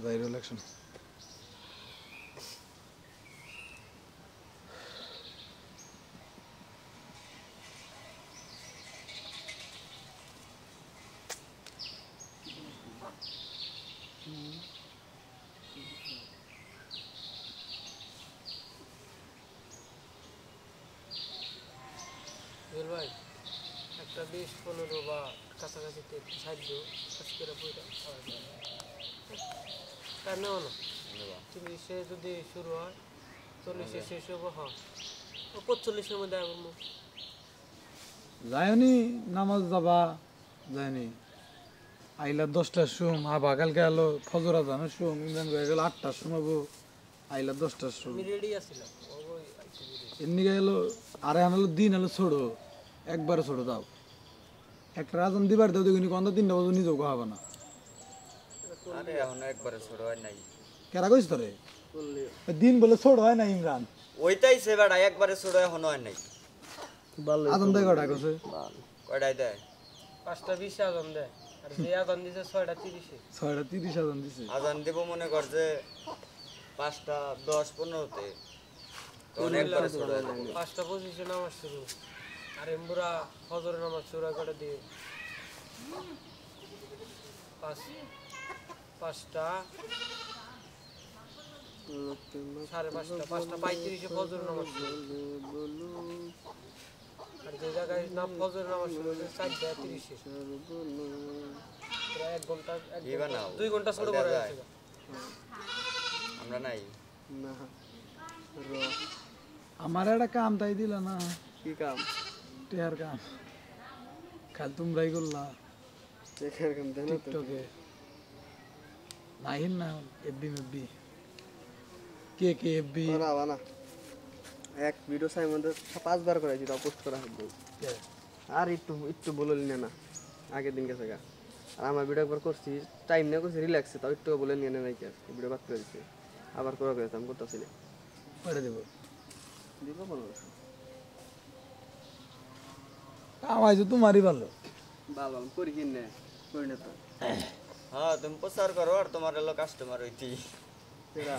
gyro election ভাই একটা 20-15 বা কাছাকাছি সাহায্য কাজ করে বইটা তার নেও না 30-এ যদি শুরু হয় 40-এ শেষ হবো হ্যাঁ 45-এর মধ্যে আবার যায়নি নামাজ যাবা যায়নি আইলা 10টার সময় আবা কালকে এলো ফজর আজানের সময় ইমরান হয়ে গেল 8টার সময় আইলা 10টার আমি সময় রেডি আছিলাম ওই এমনি গেলো আরে আনলো দিন হলো ছোড়ো একবারে ছোড়ো দাও একটা রাজন দিবার দাও দেখুন কন্দা 3টা বাজে নিজেও খাওয়াবে না আরে এখন একবারে ছোট হয় নাই কেরা কইস তোরে দিন বলে ছোট হয় না ইমরান ওইটাই সে বেড়া একবারে ছোট এখন হয় নাই আদম দেয় কটা কইছে কয়টাই দেয় 5টা 20 আজান দেয় আর যে আজান দিছে 6টা 30-এ 6:30 আজান দিছে আজান দেব মনে কর যে 5টা 10-15-তে তখন একবারে ছোট হয় নাই 5টা 25-এ নামাজ শুরু আর এমবুরা ফজরের নামাজ শুরু করে দিয়ে 5টা 5:30 ফজরের নামাজ শুরু আর যে জায়গায় না ফজরের নামাজ শুরু হয়েছে 4:30-এ প্রায় 1 ঘন্টা 2 ঘন্টা ছোট করে আছে আমরা নাই না আমার একটা কাম তাই দিল না কি কাম টেহার কাম কাল তোমরাই করলা দেখার কাম দেন তো টিকটকে নাইন না এফবি মেবি কে এফবি করা না এক ভিডিও সাই মধ্যে 5 বার করাইছি তাও পোস্ট করা হবে আর একটু বললি না আগের দিন গেছে গা আর আমার ভিডিও একবার করছি টাইম না করছি রিল্যাক্সে তাও একটু বলে নিয়ে নাই কি ভিডিও বাদ করে দিছি আবার করা গেছে আমি করতেছি না পড়ে দেব দিব বলো কাম আইছো তোমারই ভালো বাবা করি কিনে করি না তো হ্যাঁ তুমি প্রচার করো আর তোমার এলো কাস্টমার হইতি তেরা